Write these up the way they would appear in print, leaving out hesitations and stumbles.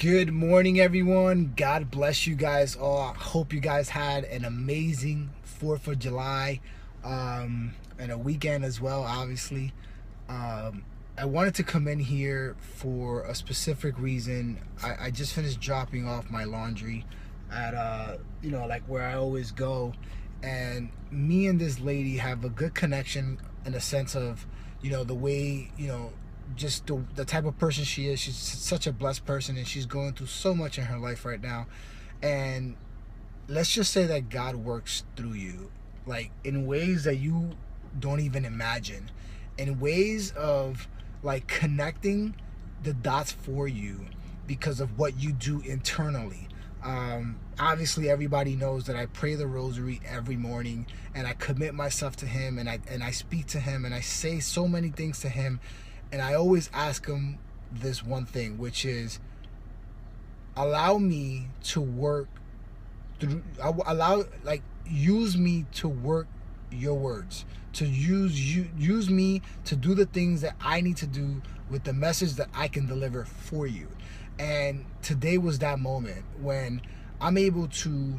Good morning, everyone. God bless you guys all. I hope you guys had an amazing 4th of July and a weekend as well, obviously. I wanted to come in here for a specific reason. I just finished dropping off my laundry at, like where I always go. And me and this lady have a good connection in the sense of, the way, just the type of person she is. She's such a blessed person, and she's going through so much in her life right now. And let's just say that God works through you, like in ways that you don't even imagine, in ways of like connecting the dots for you because of what you do internally. Obviously, everybody knows that I pray the rosary every morning, and I commit myself to Him, and I speak to Him, and I say so many things to Him. And I always ask Him this one thing, which is, allow me to work through, use me to work your words, to use me to do the things that I need to do with the message that I can deliver for you. And today was that moment when I'm able to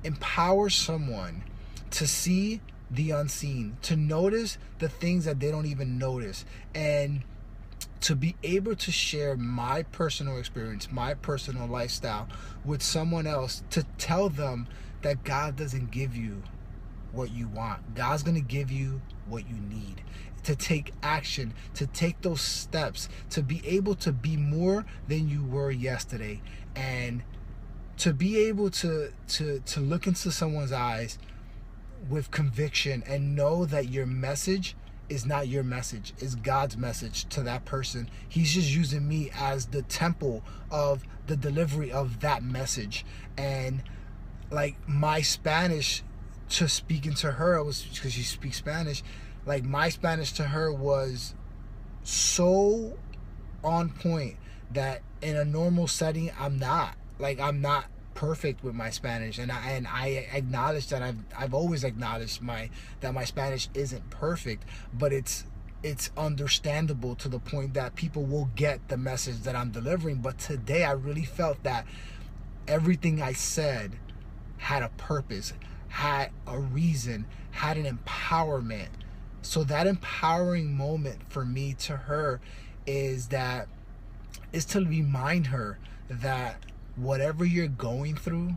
empower someone to see the unseen, to notice the things that they don't even notice, and to be able to share my personal experience, my personal lifestyle with someone else, to tell them that God doesn't give you what you want. God's going to give you what you need, to take action, to take those steps, to be able to be more than you were yesterday, and to be able to look into someone's eyes with conviction and know that your message is not your message, it's God's message to that person. He's just using me as the temple of the delivery of that message. And like my Spanish to speaking to her, was because she speaks Spanish, like my Spanish to her was so on point that in a normal setting I'm not perfect with my Spanish, and I acknowledge that I've always acknowledged that my Spanish isn't perfect, but it's understandable to the point that people will get the message that I'm delivering. But today I really felt that everything I said had a purpose, had a reason, had an empowerment. So that empowering moment for me to her is to remind her that whatever you're going through,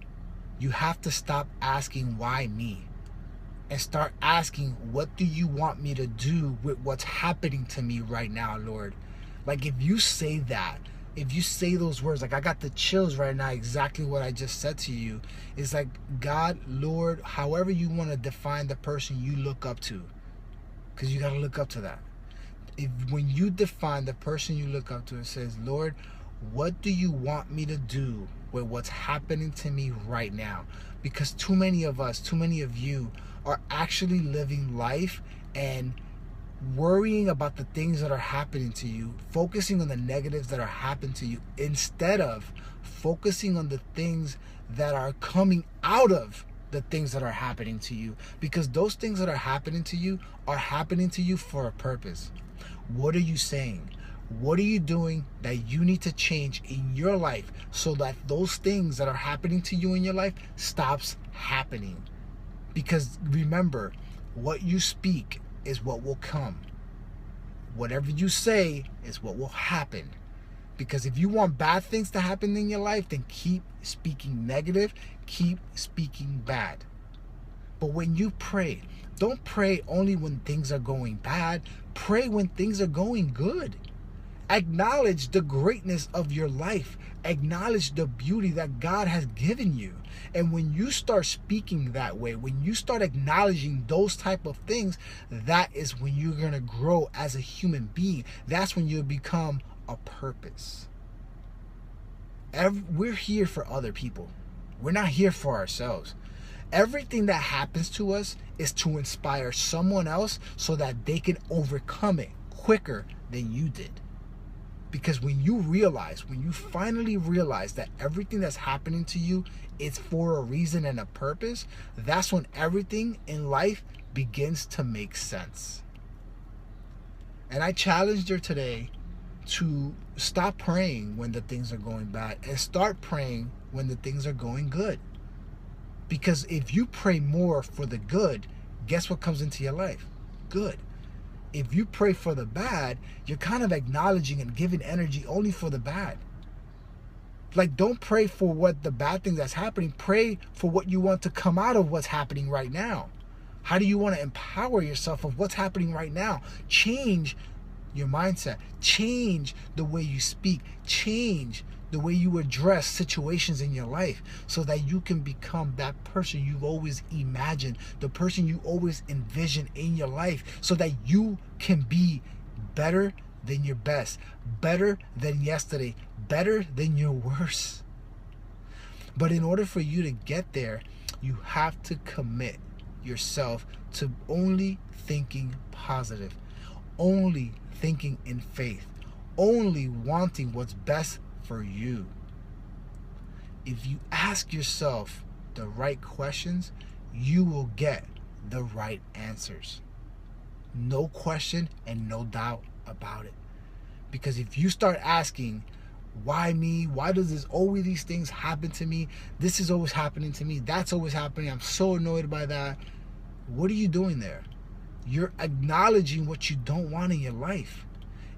you have to stop asking why me and start asking, what do you want me to do with what's happening to me right now, Lord? Like if you say that, if you say those words, like I got the chills right now, exactly what I just said to you. It's like, God, Lord, however you want to define the person you look up to, because you got to look up to that. When you define the person you look up to, it says, Lord, what do you want me to do with what's happening to me right now? Because too many of us, too many of you are actually living life and worrying about the things that are happening to you, focusing on the negatives that are happening to you, instead of focusing on the things that are coming out of the things that are happening to you. Because those things that are happening to you for a purpose. What are you saying? What are you doing that you need to change in your life so that those things that are happening to you in your life stops happening? Because remember, what you speak is what will come. Whatever you say is what will happen. Because if you want bad things to happen in your life, then keep speaking negative, keep speaking bad. But when you pray, don't pray only when things are going bad. Pray when things are going good. Acknowledge the greatness of your life. Acknowledge the beauty that God has given you. And when you start speaking that way, when you start acknowledging those type of things, that is when you're going to grow as a human being. That's when you'll become a purpose. We're here for other people. We're not here for ourselves. Everything that happens to us is to inspire someone else so that they can overcome it quicker than you did. Because when you finally realize that everything that's happening to you is for a reason and a purpose, that's when everything in life begins to make sense. And I challenged her today to stop praying when the things are going bad and start praying when the things are going good. Because if you pray more for the good, guess what comes into your life? Good. If you pray for the bad, you're kind of acknowledging and giving energy only for the bad. Like, don't pray for what the bad thing that's happening. Pray for what you want to come out of what's happening right now. How do you want to empower yourself of what's happening right now? Change your mindset. Change the way you speak. Change the way you address situations in your life so that you can become that person you've always imagined, the person you always envisioned in your life, so that you can be better than your best, better than yesterday, better than your worst. But in order for you to get there, you have to commit yourself to only thinking positive, only thinking in faith, only wanting what's best for you. If you ask yourself the right questions, you will get the right answers. No question and no doubt about it. Because if you start asking, why me? Why does this always these things happen to me? This is always happening to me. That's always happening. I'm so annoyed by that. What are you doing there? You're acknowledging what you don't want in your life.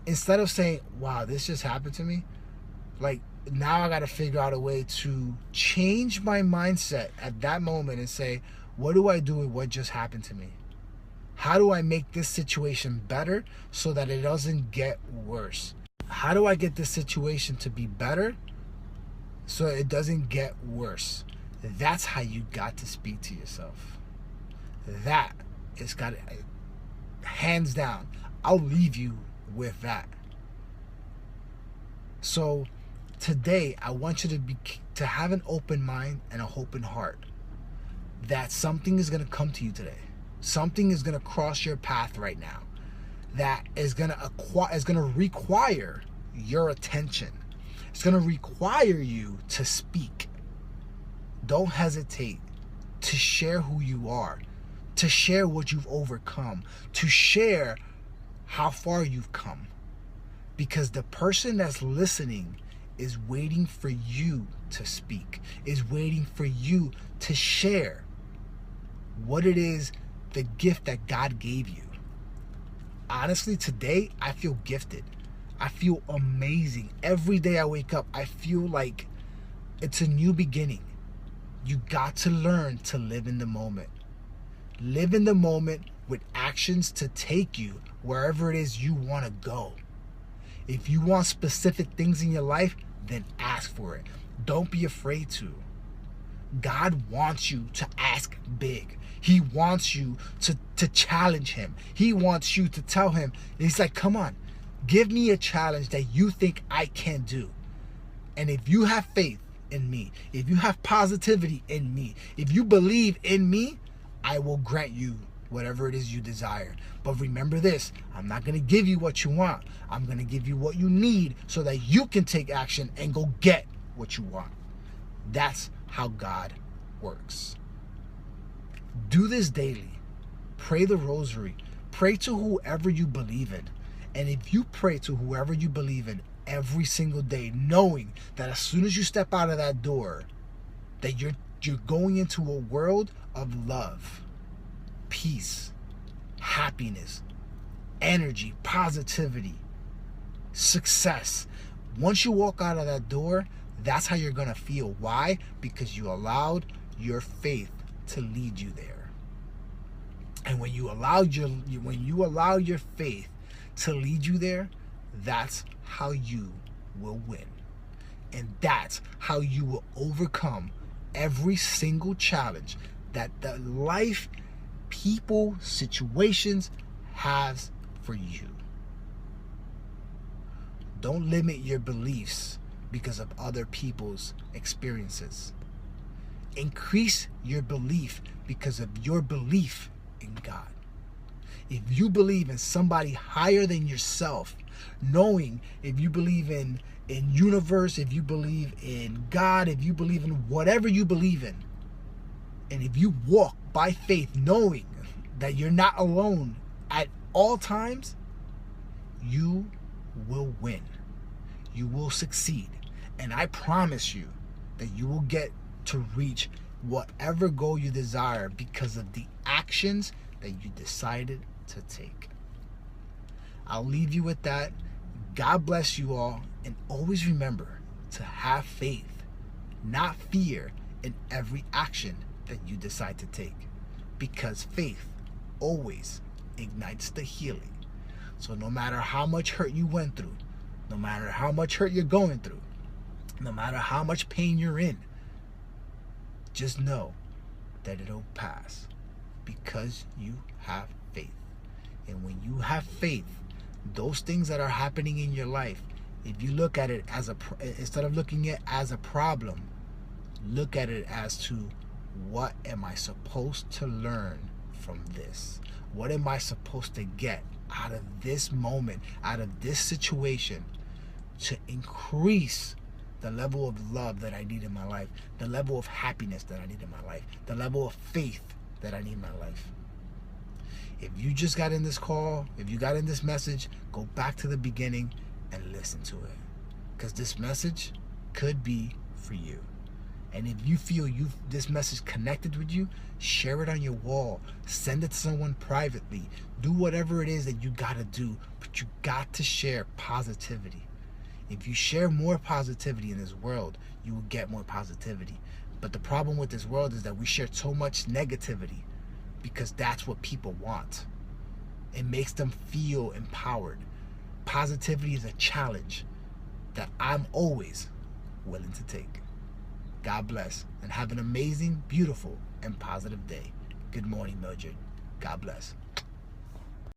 Instead of saying, wow, this just happened to me. Like, now I got to figure out a way to change my mindset at that moment and say, what do I do with what just happened to me? How do I make this situation better so that it doesn't get worse? How do I get this situation to be better so it doesn't get worse? That's how you got to speak to yourself. That is got to, hands down, I'll leave you with that. So today, I want you to have an open mind and an open heart that something is going to come to you today. Something is going to cross your path right now that is going to require your attention. It's going to require you to speak. Don't hesitate to share who you are, to share what you've overcome, to share how far you've come. Because the person that's listening is waiting for you to speak, is waiting for you to share what it is, the gift that God gave you. Honestly, today, I feel gifted. I feel amazing. Every day I wake up, I feel like it's a new beginning. You got to learn to live in the moment. Live in the moment with actions to take you wherever it is you want to go. If you want specific things in your life, then ask for it. Don't be afraid to. God wants you to ask big. He wants you to challenge him. He wants you to tell him, he's like, come on, give me a challenge that you think I can do. And if you have faith in me, if you have positivity in me, if you believe in me, I will grant you whatever it is you desire. But remember this, I'm not going to give you what you want. I'm going to give you what you need so that you can take action and go get what you want. That's how God works. Do this daily. Pray the rosary. Pray to whoever you believe in. And if you pray to whoever you believe in every single day, knowing that as soon as you step out of that door, that you're going into a world of love, peace, happiness, energy, positivity, success. Once you walk out of that door, that's how you're going to feel. Why? Because you allowed your faith to lead you there. And when you allow your faith to lead you there, that's how you will win. And that's how you will overcome every single challenge that the life, people, situations has for you. Don't limit your beliefs because of other people's experiences. Increase your belief because of your belief in God. If you believe in somebody higher than yourself, knowing if you believe in universe, if you believe in God, if you believe in whatever you believe in, and if you walk by faith knowing that you're not alone at all times, you will win. you will succeed. And I promise you that you will get to reach whatever goal you desire because of the actions that you decided to take. I'll leave you with that. God bless you all, and always remember to have faith, not fear, in every action that you decide to take, because faith always ignites the healing. So no matter how much hurt you went through, no matter how much hurt you're going through, no matter how much pain you're in, just know that it'll pass because you have faith. And when you have faith, those things that are happening in your life, if you look at it as instead of looking at it as a problem, look at it as to, what am I supposed to learn from this? What am I supposed to get out of this moment, out of this situation, to increase the level of love that I need in my life, the level of happiness that I need in my life, the level of faith that I need in my life? If you just got in this call, if you got in this message, go back to the beginning and listen to it, because this message could be for you. And if you feel this message connected with you, share it on your wall, send it to someone privately, do whatever it is that you gotta do, but you got to share positivity. If you share more positivity in this world, you will get more positivity. But the problem with this world is that we share so much negativity because that's what people want. It makes them feel empowered. Positivity is a challenge that I'm always willing to take. God bless, and have an amazing, beautiful, and positive day. Good morning, Mildred. God bless.